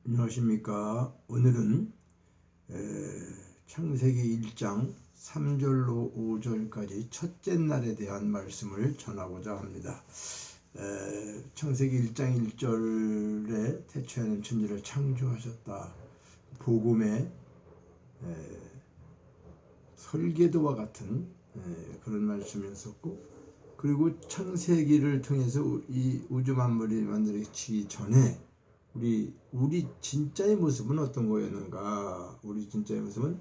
안녕하십니까. 오늘은 창세기 1장 3절로 5절까지 첫째 날에 대한 말씀을 전하고자 합니다. 창세기 1장 1절에 태초에는 천지를 창조하셨다. 복음의 설계도와 같은 그런 말씀이었었고, 그리고 창세기를 통해서 이 우주 만물이 만들어지기 전에 우리 진짜의 모습은 어떤 거였는가? 우리 진짜의 모습은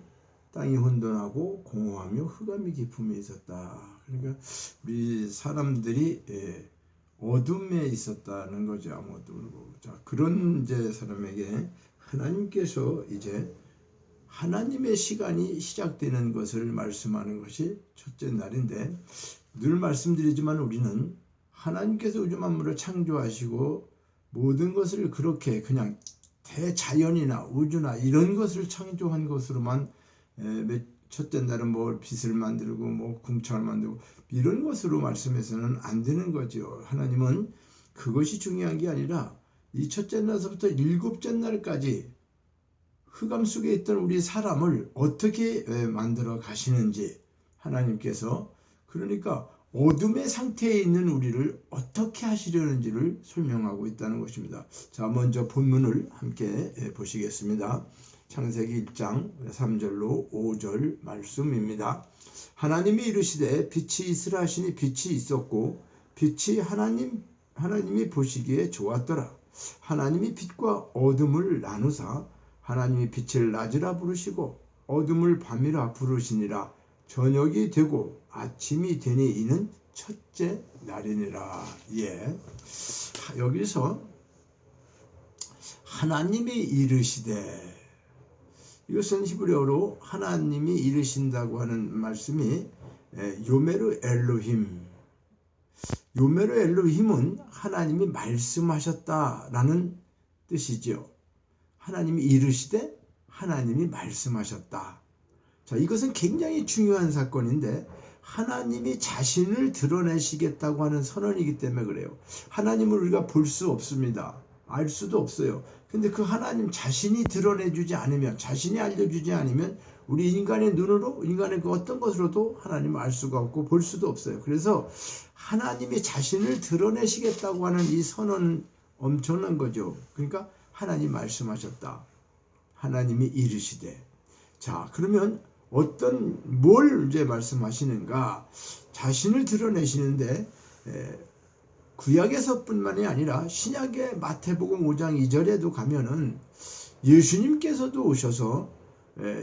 땅이 혼돈하고 공허하며 흑암이 깊음에 있었다. 그러니까 우리 사람들이 어둠에 있었다는 거죠. 아무것도 모르고. 자, 그런 이제 사람에게 하나님께서 이제 하나님의 시간이 시작되는 것을 말씀하는 것이 첫째 날인데, 늘 말씀드리지만 우리는 하나님께서 우주 만물을 창조하시고 모든 것을 그렇게 그냥 대자연이나 우주나 이런 것을 창조한 것으로만 첫째 날은 뭐 빛을 만들고 뭐 궁창을 만들고 이런 것으로 말씀해서는 안 되는 거죠. 하나님은 그것이 중요한 게 아니라 이 첫째 날서부터 일곱째 날까지 흑암 속에 있던 우리 사람을 어떻게 만들어 가시는지, 하나님께서 그러니까 어둠의 상태에 있는 우리를 어떻게 하시려는지를 설명하고 있다는 것입니다. 자, 먼저 본문을 함께 보시겠습니다. 창세기 1장 3절로 5절 말씀입니다. 하나님이 이르시되 빛이 있으라 하시니 빛이 있었고 빛이 하나님이 보시기에 좋았더라. 하나님이 빛과 어둠을 나누사 하나님이 빛을 낮이라 부르시고 어둠을 밤이라 부르시니라. 저녁이 되고 아침이 되니 이는 첫째 날이니라. 여기서 하나님이 이르시되, 이것은 히브리어로 하나님이 이르신다고 하는 말씀이 요메르 엘로힘. 요메르 엘로힘은 하나님이 말씀하셨다라는 뜻이죠. 하나님이 이르시되 하나님이 말씀하셨다. 자, 이것은 굉장히 중요한 사건인데 하나님이 자신을 드러내시겠다고 하는 선언이기 때문에 그래요. 하나님을 우리가 볼 수 없습니다. 알 수도 없어요. 근데 그 하나님 자신이 드러내주지 않으면, 자신이 알려주지 않으면 우리 인간의 눈으로, 인간의 그 어떤 것으로도 하나님을 알 수가 없고 볼 수도 없어요. 그래서 하나님이 자신을 드러내시겠다고 하는 이 선언은 엄청난 거죠. 그러니까 하나님 말씀하셨다. 하나님이 이르시되. 자, 그러면 뭘 이제 말씀하시는가? 자신을 드러내시는데 구약에서뿐만이 아니라 신약의 마태복음 5장 2절에도 가면은 예수님께서도 오셔서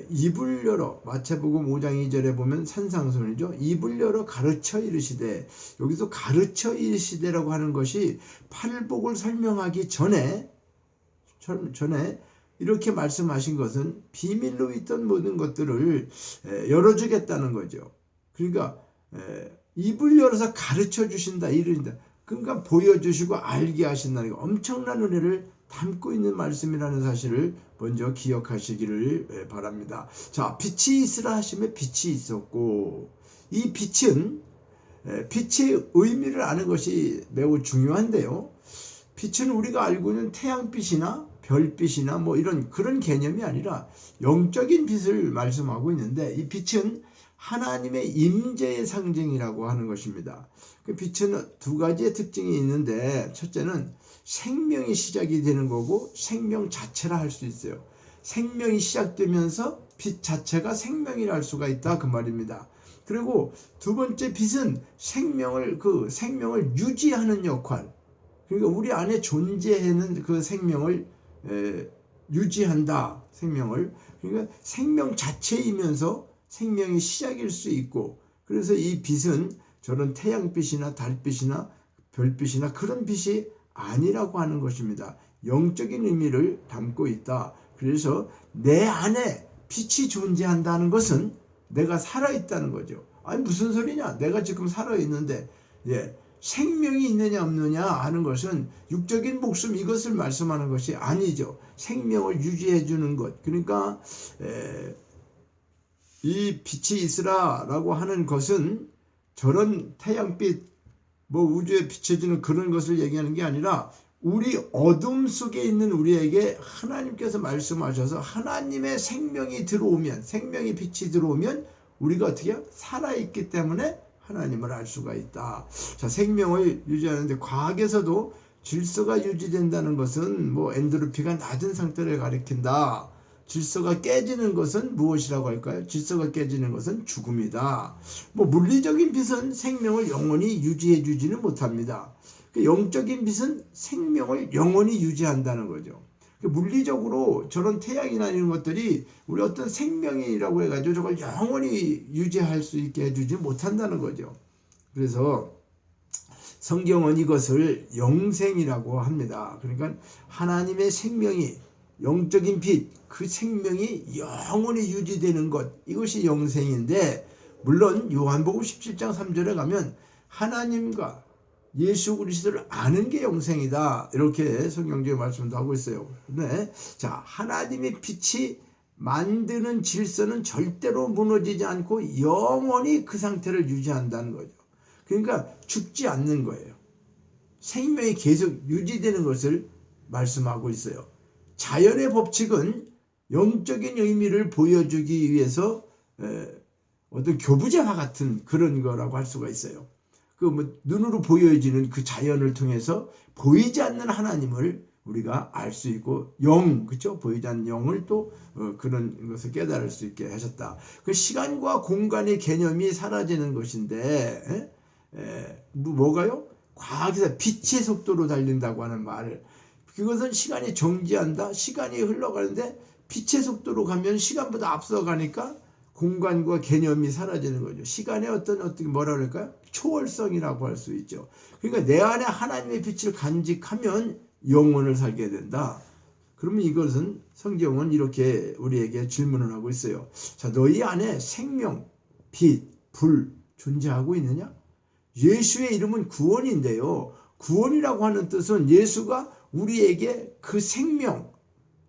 입을 열어, 마태복음 5장 2절에 보면 산상선이죠. 입을 열어 가르쳐 이르시되, 여기서 가르쳐 이르시되라고 하는 것이 팔복을 설명하기 전에 이렇게 말씀하신 것은 비밀로 있던 모든 것들을 열어주겠다는 거죠. 그러니까 입을 열어서 가르쳐 주신다, 이른다. 그러니까 보여주시고 알게 하신다는 엄청난 은혜를 담고 있는 말씀이라는 사실을 먼저 기억하시기를 바랍니다. 자, 빛이 있으라 하시면 빛이 있었고, 이 빛은 빛의 의미를 아는 것이 매우 중요한데요. 빛은 우리가 알고 있는 태양빛이나 별빛이나 뭐 이런 그런 개념이 아니라 영적인 빛을 말씀하고 있는데, 이 빛은 하나님의 임재의 상징이라고 하는 것입니다. 그 빛은 두 가지의 특징이 있는데, 첫째는 생명이 시작이 되는 거고 생명 자체라 할 수 있어요. 생명이 시작되면서 빛 자체가 생명이라 할 수가 있다, 그 말입니다. 그리고 두 번째, 빛은 생명을 유지하는 역할, 그러니까 우리 안에 존재하는 그 생명을 유지한다. 생명을. 그러니까 생명 자체이면서 생명의 시작일 수 있고, 그래서 이 빛은 저런 태양빛이나 달빛이나 별빛이나 그런 빛이 아니라고 하는 것입니다. 영적인 의미를 담고 있다. 그래서 내 안에 빛이 존재한다는 것은 내가 살아있다는 거죠. 아니 무슨 소리냐? 내가 지금 살아있는데 생명이 있느냐 없느냐 하는 것은 육적인 목숨, 이것을 말씀하는 것이 아니죠. 생명을 유지해 주는 것. 그러니까 이 빛이 있으라 라고 하는 것은 저런 태양빛, 뭐 우주에 비춰지는 그런 것을 얘기하는 게 아니라 우리 어둠 속에 있는 우리에게 하나님께서 말씀하셔서 하나님의 생명이 들어오면, 생명의 빛이 들어오면 우리가 어떻게 해요? 살아있기 때문에 하나님을 알 수가 있다. 자, 생명을 유지하는데 과학에서도 질서가 유지된다는 것은 뭐 엔도르피가 낮은 상태를 가리킨다. 질서가 깨지는 것은 무엇이라고 할까요? 질서가 깨지는 것은 죽음이다. 뭐 물리적인 빛은 생명을 영원히 유지해 주지는 못합니다. 그 영적인 빛은 생명을 영원히 유지한다는 거죠. 물리적으로 저런 태양이나 이런 것들이 우리 어떤 생명이라고 해가지고 저걸 영원히 유지할 수 있게 해주지 못한다는 거죠. 그래서 성경은 이것을 영생이라고 합니다. 그러니까 하나님의 생명이, 영적인 빛, 그 생명이 영원히 유지되는 것, 이것이 영생인데, 물론 요한복음 17장 3절에 가면 하나님과 예수 그리스도를 아는 게 영생이다, 이렇게 성경적인 말씀도 하고 있어요. 네. 자, 하나님의 빛이 만드는 질서는 절대로 무너지지 않고 영원히 그 상태를 유지한다는 거죠. 그러니까 죽지 않는 거예요. 생명이 계속 유지되는 것을 말씀하고 있어요. 자연의 법칙은 영적인 의미를 보여주기 위해서 어떤 교부제화 같은 그런 거라고 할 수가 있어요. 그 뭐 눈으로 보여지는 그 자연을 통해서 보이지 않는 하나님을 우리가 알 수 있고, 그렇죠? 보이지 않는 영을 또 그런 것을 깨달을 수 있게 하셨다. 그 시간과 공간의 개념이 사라지는 것인데, 뭐가요? 과학에서 빛의 속도로 달린다고 하는 말을, 그것은 시간이 정지한다. 시간이 흘러가는데 빛의 속도로 가면 시간보다 앞서가니까 공간과 개념이 사라지는 거죠. 시간의 어떻게 뭐라 그럴까요? 초월성이라고 할 수 있죠. 그러니까 내 안에 하나님의 빛을 간직하면 영원을 살게 된다. 그러면 이것은 성경은 이렇게 우리에게 질문을 하고 있어요. 자, 너희 안에 생명, 빛, 불 존재하고 있느냐? 예수의 이름은 구원인데요. 구원이라고 하는 뜻은 예수가 우리에게 그 생명,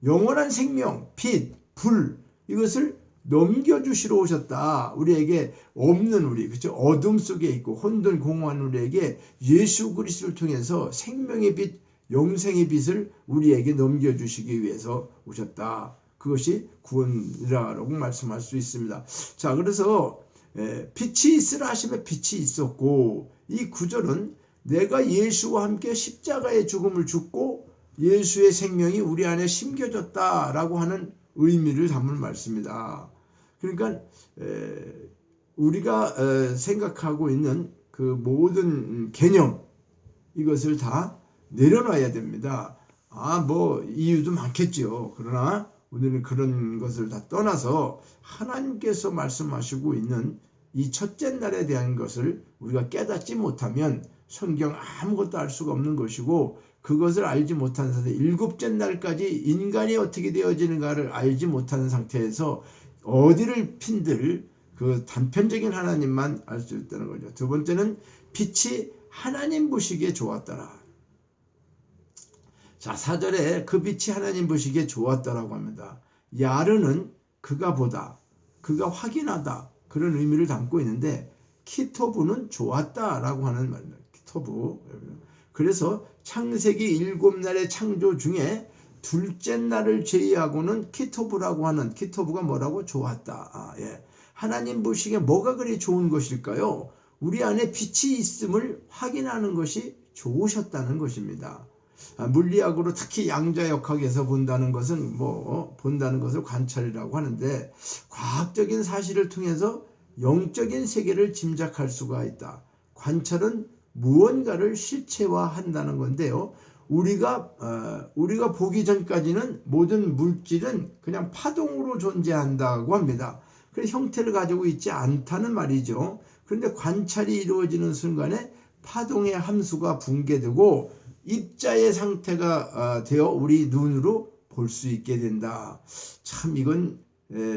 영원한 생명, 빛, 불, 이것을 넘겨주시러 오셨다. 우리에게 없는 우리, 그렇죠? 어둠 속에 있고 혼돈 공허한 우리에게 예수 그리스도를 통해서 생명의 빛, 영생의 빛을 우리에게 넘겨주시기 위해서 오셨다. 그것이 구원이라고 말씀할 수 있습니다. 자, 그래서 빛이 있으라 하시면 빛이 있었고, 이 구절은 내가 예수와 함께 십자가의 죽음을 죽고 예수의 생명이 우리 안에 심겨졌다라고 하는 의미를 담은 말씀이다. 그러니까 우리가 생각하고 있는 그 모든 개념, 이것을 다 내려놔야 됩니다. 뭐 이유도 많겠죠. 그러나 우리는 그런 것을 다 떠나서 하나님께서 말씀하시고 있는 이 첫째 날에 대한 것을 우리가 깨닫지 못하면 성경 아무것도 알 수가 없는 것이고, 그것을 알지 못하는 상태, 일곱째 날까지 인간이 어떻게 되어지는가를 알지 못하는 상태에서 어디를 핀들 그 단편적인 하나님만 알 수 있다는 거죠. 두 번째는 빛이 하나님 보시기에 좋았더라. 자, 4절에 그 빛이 하나님 보시기에 좋았더라고 합니다. 야르는 그가 보다, 그가 확인하다, 그런 의미를 담고 있는데, 키토브는 좋았다라고 하는 말입니다. 키토브. 그래서 창세기 7날의 창조 중에 둘째 날을 제외하고는 키토브라고 하는, 키토브가 뭐라고? 좋았다. 하나님 보시기에 뭐가 그리 좋은 것일까요? 우리 안에 빛이 있음을 확인하는 것이 좋으셨다는 것입니다. 물리학으로 특히 양자역학에서 본다는 것은 본다는 것을 관찰이라고 하는데, 과학적인 사실을 통해서 영적인 세계를 짐작할 수가 있다. 관찰은 무언가를 실체화한다는 건데요. 우리가 보기 전까지는 모든 물질은 그냥 파동으로 존재한다고 합니다. 그래서 형태를 가지고 있지 않다는 말이죠. 그런데 관찰이 이루어지는 순간에 파동의 함수가 붕괴되고 입자의 상태가 되어 우리 눈으로 볼 수 있게 된다. 참 이건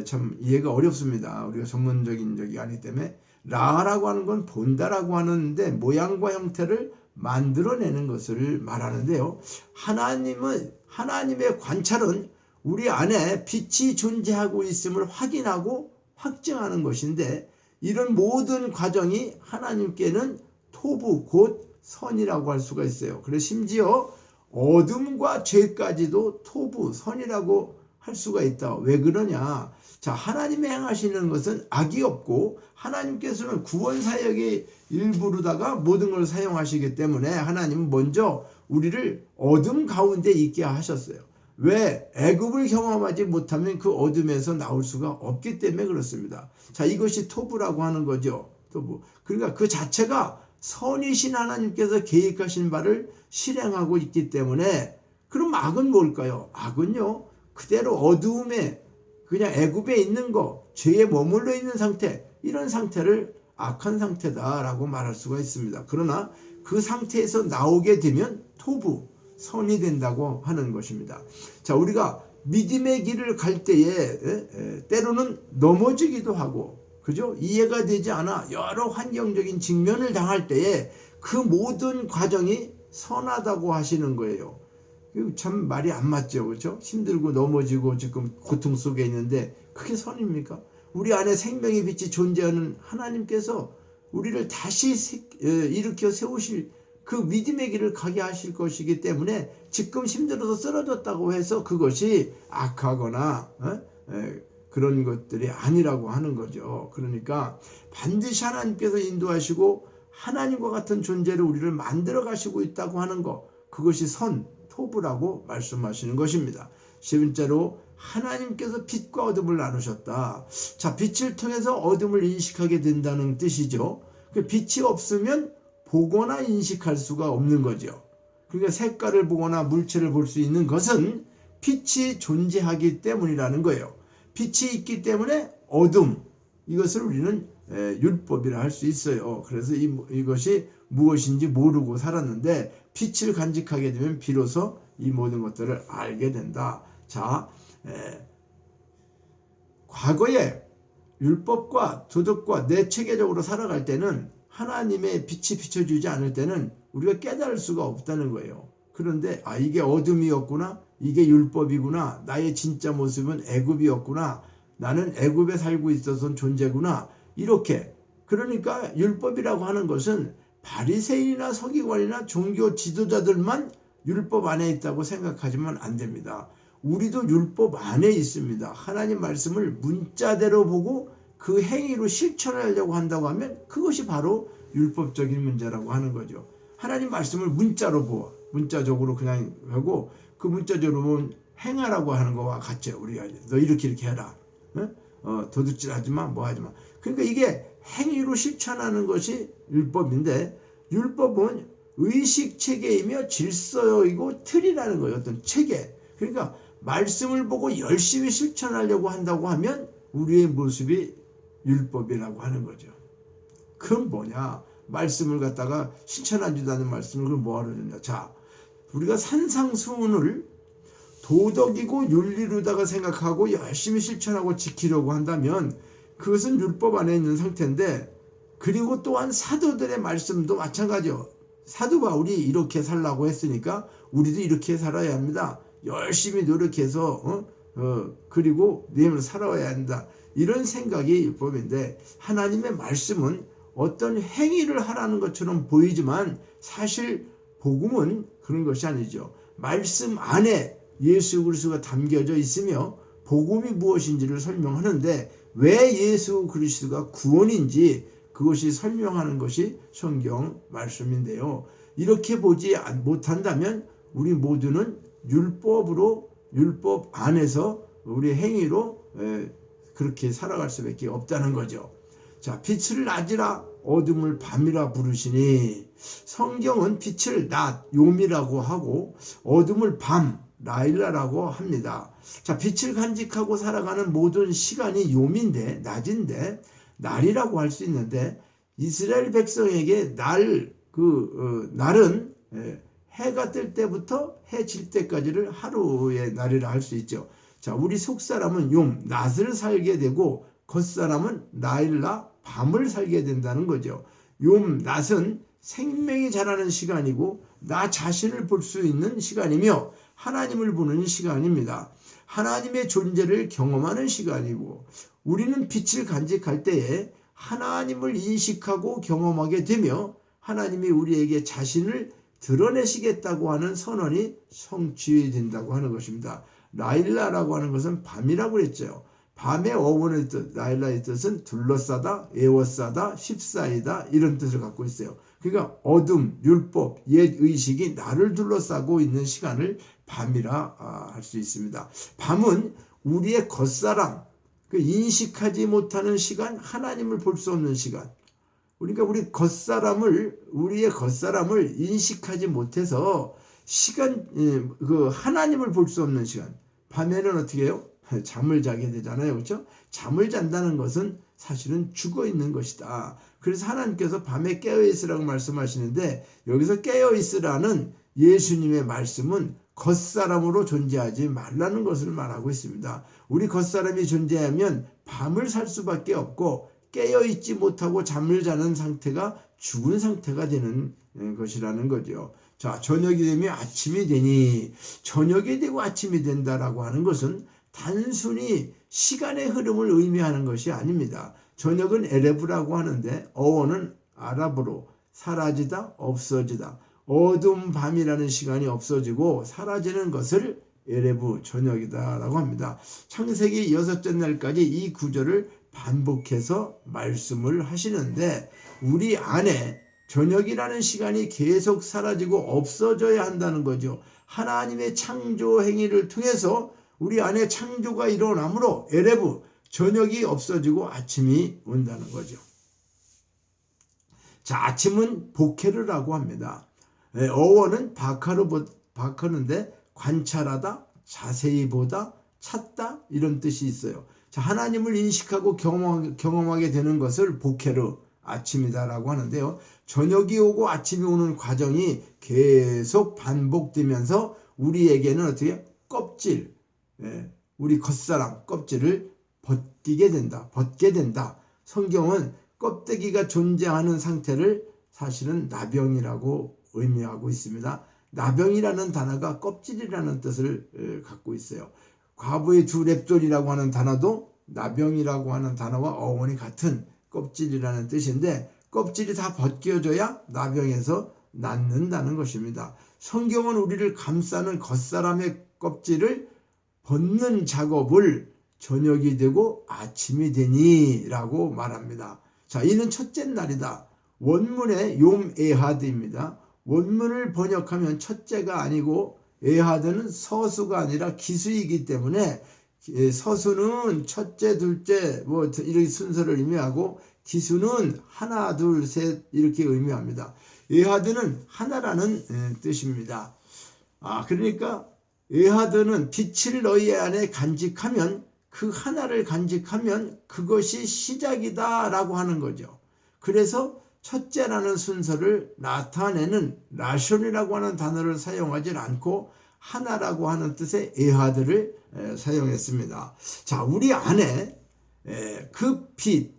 참 이해가 어렵습니다. 우리가 전문적인 적이 아니기 때문에. 라라고 하는 건 본다라고 하는데 모양과 형태를 만들어내는 것을 말하는데요. 하나님의 관찰은 우리 안에 빛이 존재하고 있음을 확인하고 확증하는 것인데, 이런 모든 과정이 하나님께는 토부 곧 선이라고 할 수가 있어요. 그래서 심지어 어둠과 죄까지도 토부, 선이라고 할 수가 있다. 왜 그러냐? 자, 하나님이 행하시는 것은 악이 없고 하나님께서는 구원 사역의 일부로다가 모든 걸 사용하시기 때문에 하나님은 먼저 우리를 어둠 가운데 있게 하셨어요. 왜? 애굽을 경험하지 못하면 그 어둠에서 나올 수가 없기 때문에 그렇습니다. 자, 이것이 토부라고 하는 거죠. 토부. 그러니까 그 자체가 선이신 하나님께서 계획하신 바를 실행하고 있기 때문에, 그럼 악은 뭘까요? 악은요, 그대로 어두움에 그냥 애굽에 있는 거, 죄에 머물러 있는 상태, 이런 상태를 악한 상태다라고 말할 수가 있습니다. 그러나 그 상태에서 나오게 되면 토부, 선이 된다고 하는 것입니다. 자, 우리가 믿음의 길을 갈 때에 때로는 넘어지기도 하고, 그죠? 이해가 되지 않아 여러 환경적인 직면을 당할 때에 그 모든 과정이 선하다고 하시는 거예요. 참 말이 안 맞죠, 그렇죠? 힘들고 넘어지고 지금 고통 속에 있는데 그게 선입니까? 우리 안에 생명의 빛이 존재하는 하나님께서 우리를 다시 일으켜 세우실 그 믿음의 길을 가게 하실 것이기 때문에 지금 힘들어서 쓰러졌다고 해서 그것이 악하거나 그런 것들이 아니라고 하는 거죠. 그러니까 반드시 하나님께서 인도하시고 하나님과 같은 존재를 우리를 만들어 가시고 있다고 하는 것, 그것이 선, 토부라고 말씀하시는 것입니다. 세 번째로 하나님께서 빛과 어둠을 나누셨다. 자, 빛을 통해서 어둠을 인식하게 된다는 뜻이죠. 빛이 없으면 보거나 인식할 수가 없는 거죠. 그러니까 색깔을 보거나 물체를 볼 수 있는 것은 빛이 존재하기 때문이라는 거예요. 빛이 있기 때문에 어둠, 이것을 우리는 율법이라 할 수 있어요. 그래서 이것이 무엇인지 모르고 살았는데 빛을 간직하게 되면 비로소 이 모든 것들을 알게 된다. 자, 과거에 율법과 도덕과 내체계적으로 살아갈 때는 하나님의 빛이 비춰주지 않을 때는 우리가 깨달을 수가 없다는 거예요. 그런데 이게 어둠이었구나, 이게 율법이구나, 나의 진짜 모습은 애굽이었구나, 나는 애굽에 살고 있었던 존재구나, 이렇게. 그러니까 율법이라고 하는 것은 바리새인이나 서기관이나 종교 지도자들만 율법 안에 있다고 생각하지만 안 됩니다. 우리도 율법 안에 있습니다. 하나님 말씀을 문자대로 보고 그 행위로 실천하려고 한다고 하면 그것이 바로 율법적인 문제라고 하는 거죠. 하나님 말씀을 문자로 보아, 문자적으로 그냥 하고 그 문자적으로 보면 행하라고 하는 거와 같죠. 우리가 너 이렇게 해라, 도둑질하지 마, 뭐 하지 마. 그러니까 이게 행위로 실천하는 것이 율법인데, 율법은 의식 체계이며 질서이고 틀이라는 거예요. 어떤 체계. 그러니까 말씀을 보고 열심히 실천하려고 한다고 하면 우리의 모습이 율법이라고 하는 거죠. 그건 뭐냐? 말씀을 갖다가 실천하지도 않는 말씀을 그럼 뭐하러 듣냐? 자, 우리가 산상수훈을 도덕이고 윤리로다가 생각하고 열심히 실천하고 지키려고 한다면 그것은 율법 안에 있는 상태인데, 그리고 또한 사도들의 말씀도 마찬가지요. 사도 바울이 이렇게 살라고 했으니까 우리도 이렇게 살아야 합니다. 열심히 노력해서 그리고 내일을 살아야 한다. 이런 생각이 율법인데, 하나님의 말씀은 어떤 행위를 하라는 것처럼 보이지만 사실 복음은 그런 것이 아니죠. 말씀 안에 예수 그리스도가 담겨져 있으며 복음이 무엇인지를 설명하는데, 왜 예수 그리스도가 구원인지 그것이 설명하는 것이 성경 말씀인데요. 이렇게 보지 못한다면 우리 모두는 율법 안에서 우리 행위로 그렇게 살아갈 수밖에 없다는 거죠. 자, 빛을 낮이라 어둠을 밤이라 부르시니, 성경은 빛을 낮, 요미라고 하고 어둠을 밤, 라일라라고 합니다. 자, 빛을 간직하고 살아가는 모든 시간이 요미인데, 낮인데, 날이라고 할 수 있는데, 이스라엘 백성에게 날은 해가 뜰 때부터 해 질 때까지를 하루의 날이라 할 수 있죠. 자, 우리 속사람은 낮을 살게 되고 겉사람은 라일라, 밤을 살게 된다는 거죠. 낮은 생명이 자라는 시간이고 나 자신을 볼 수 있는 시간이며 하나님을 보는 시간입니다. 하나님의 존재를 경험하는 시간이고, 우리는 빛을 간직할 때에 하나님을 인식하고 경험하게 되며 하나님이 우리에게 자신을 드러내시겠다고 하는 선언이 성취된다고 하는 것입니다. 라일라라고 하는 것은 밤이라고 그랬죠. 밤의 어원의 뜻, 라일라의 뜻은 둘러싸다, 에워싸다, 십사이다 이런 뜻을 갖고 있어요. 그러니까 어둠, 율법, 옛 의식이 나를 둘러싸고 있는 시간을 밤이라 할 수 있습니다. 밤은 우리의 겉사람, 그 인식하지 못하는 시간, 하나님을 볼 수 없는 시간. 그러니까 우리의 겉사람을 인식하지 못해서 하나님을 볼 수 없는 시간. 밤에는 어떻게 해요? 잠을 자게 되잖아요. 그렇죠? 잠을 잔다는 것은 사실은 죽어 있는 것이다. 그래서 하나님께서 밤에 깨어 있으라고 말씀하시는데 여기서 깨어 있으라는 예수님의 말씀은 겉사람으로 존재하지 말라는 것을 말하고 있습니다. 우리 겉사람이 존재하면 밤을 살 수밖에 없고 깨어있지 못하고 잠을 자는 상태가 죽은 상태가 되는 것이라는 거죠. 자, 저녁이 되면 아침이 되니, 저녁이 되고 아침이 된다라고 하는 것은 단순히 시간의 흐름을 의미하는 것이 아닙니다. 저녁은 에레브라고 하는데 어원은 아랍어로 사라지다, 없어지다. 어두운 밤이라는 시간이 없어지고 사라지는 것을 에레브, 저녁이다라고 합니다. 창세기 6째 날까지 이 구절을 반복해서 말씀을 하시는데 우리 안에 저녁이라는 시간이 계속 사라지고 없어져야 한다는 거죠. 하나님의 창조 행위를 통해서 우리 안에 창조가 일어나므로 에레브, 저녁이 없어지고 아침이 온다는 거죠. 자, 아침은 보케르라고 합니다. 어원은 바카르인데 관찰하다, 자세히 보다, 찾다 이런 뜻이 있어요. 자, 하나님을 인식하고 경험하게 되는 것을 보케르, 아침이다라고 하는데요. 저녁이 오고 아침이 오는 과정이 계속 반복되면서 우리에게는 어떻게 껍질, 우리 겉사람 껍질을 벗게 된다. 성경은 껍데기가 존재하는 상태를 사실은 나병이라고 의미하고 있습니다. 나병이라는 단어가 껍질이라는 뜻을 갖고 있어요. 과부의 두 랩돌이라고 하는 단어도 나병이라고 하는 단어와 어원이 같은 껍질이라는 뜻인데 껍질이 다 벗겨져야 나병에서 낫는다는 것입니다. 성경은 우리를 감싸는 겉사람의 껍질을 벗는 작업을 저녁이 되고 아침이 되니 라고 말합니다. 자, 이는 첫째 날이다. 원문의 욤 에하드입니다. 원문을 번역하면 첫째가 아니고 에하드는 서수가 아니라 기수이기 때문에 서수는 첫째, 둘째 뭐 이렇게 순서를 의미하고 기수는 하나, 둘, 셋 이렇게 의미합니다. 에하드는 하나라는 뜻입니다. 그러니까 에하드는 빛을 너희 안에 간직하면 그 하나를 간직하면 그것이 시작이다 라고 하는 거죠. 그래서 첫째라는 순서를 나타내는 라션이라고 하는 단어를 사용하지 않고 하나라고 하는 뜻의 에하드를 사용했습니다. 자, 우리 안에 그 빛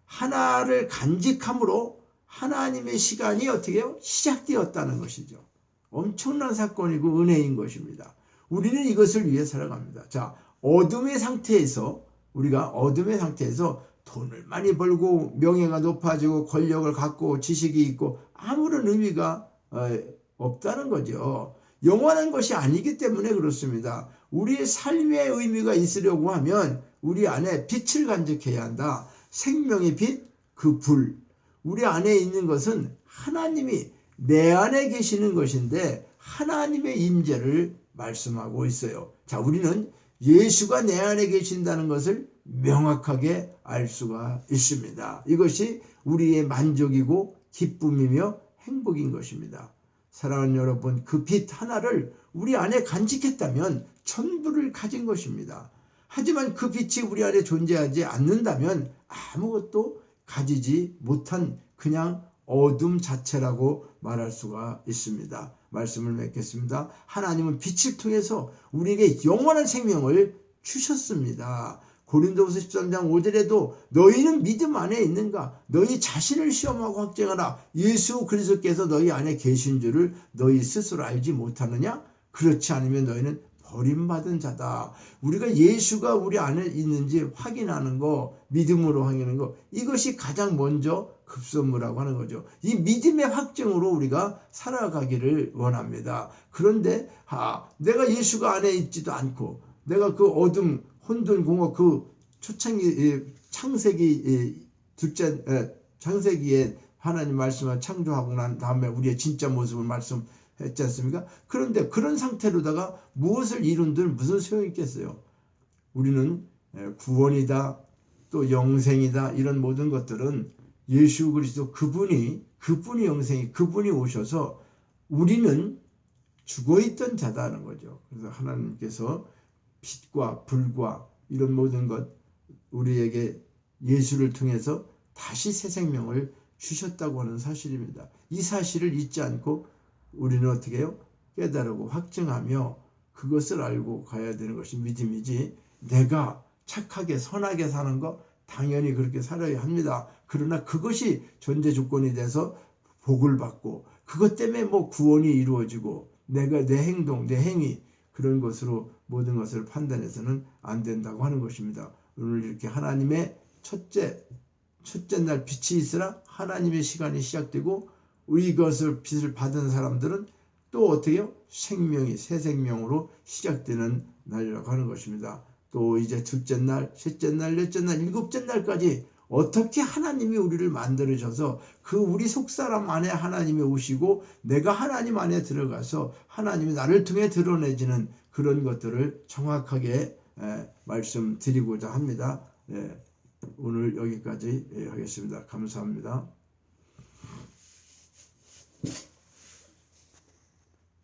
하나를 간직함으로 하나님의 시간이 어떻게 해요? 시작되었다는 것이죠. 엄청난 사건이고 은혜인 것입니다. 우리는 이것을 위해 살아갑니다. 자, 어둠의 상태에서 우리가 어둠의 상태에서 돈을 많이 벌고 명예가 높아지고 권력을 갖고 지식이 있고 아무런 의미가 없다는 거죠. 영원한 것이 아니기 때문에 그렇습니다. 우리의 삶의 의미가 있으려고 하면 우리 안에 빛을 간직해야 한다. 생명의 빛, 그 불. 우리 안에 있는 것은 하나님이 내 안에 계시는 것인데 하나님의 임재를 말씀하고 있어요. 자, 우리는 예수가 내 안에 계신다는 것을 명확하게 알 수가 있습니다. 이것이 우리의 만족이고 기쁨이며 행복인 것입니다. 사랑하는 여러분, 그 빛 하나를 우리 안에 간직했다면 전부를 가진 것입니다. 하지만 그 빛이 우리 안에 존재하지 않는다면 아무것도 가지지 못한 그냥 어둠 자체라고 말할 수가 있습니다. 말씀을 맺겠습니다. 하나님은 빛을 통해서 우리에게 영원한 생명을 주셨습니다. 고린도후서 13장 5절에도 너희는 믿음 안에 있는가? 너희 자신을 시험하고 확증하라. 예수 그리스도께서 너희 안에 계신 줄을 너희 스스로 알지 못하느냐? 그렇지 않으면 너희는 버림받은 자다. 우리가 예수가 우리 안에 있는지 확인하는 거, 믿음으로 확인하는 거, 이것이 가장 먼저 급선무라고 하는 거죠. 이 믿음의 확증으로 우리가 살아가기를 원합니다. 그런데 내가 예수가 안에 있지도 않고 내가 그 어둠 혼돈 공허 그 초창기 창세기 창세기에 하나님 말씀을 창조하고 난 다음에 우리의 진짜 모습을 말씀했지 않습니까? 그런데 그런 상태로다가 무엇을 이룬들 무슨 소용이 있겠어요? 우리는 구원이다 또 영생이다 이런 모든 것들은 예수 그리스도 그분이 영생이 그분이 오셔서 우리는 죽어있던 자다는 거죠. 그래서 하나님께서 빛과 불과 이런 모든 것 우리에게 예수를 통해서 다시 새 생명을 주셨다고 하는 사실입니다. 이 사실을 잊지 않고 우리는 어떻게 해요? 깨달고 확증하며 그것을 알고 가야 되는 것이 믿음이지 내가 착하게 선하게 사는 거 당연히 그렇게 살아야 합니다. 그러나 그것이 전제 조건이 돼서 복을 받고 그것 때문에 뭐 구원이 이루어지고 내가 내 행동, 내 행위 그런 것으로 모든 것을 판단해서는 안 된다고 하는 것입니다. 오늘 이렇게 하나님의 첫째 날 빛이 있으라 하나님의 시간이 시작되고 이것을 빛을 받은 사람들은 또 어떻게 해요? 생명이 새 생명으로 시작되는 날이라고 하는 것입니다. 또 이제 둘째 날, 셋째 날, 넷째 날, 일곱째 날까지 어떻게 하나님이 우리를 만들으셔서 그 우리 속사람 안에 하나님이 오시고 내가 하나님 안에 들어가서 하나님이 나를 통해 드러내지는 그런 것들을 정확하게 말씀드리고자 합니다. 오늘 여기까지 하겠습니다. 감사합니다.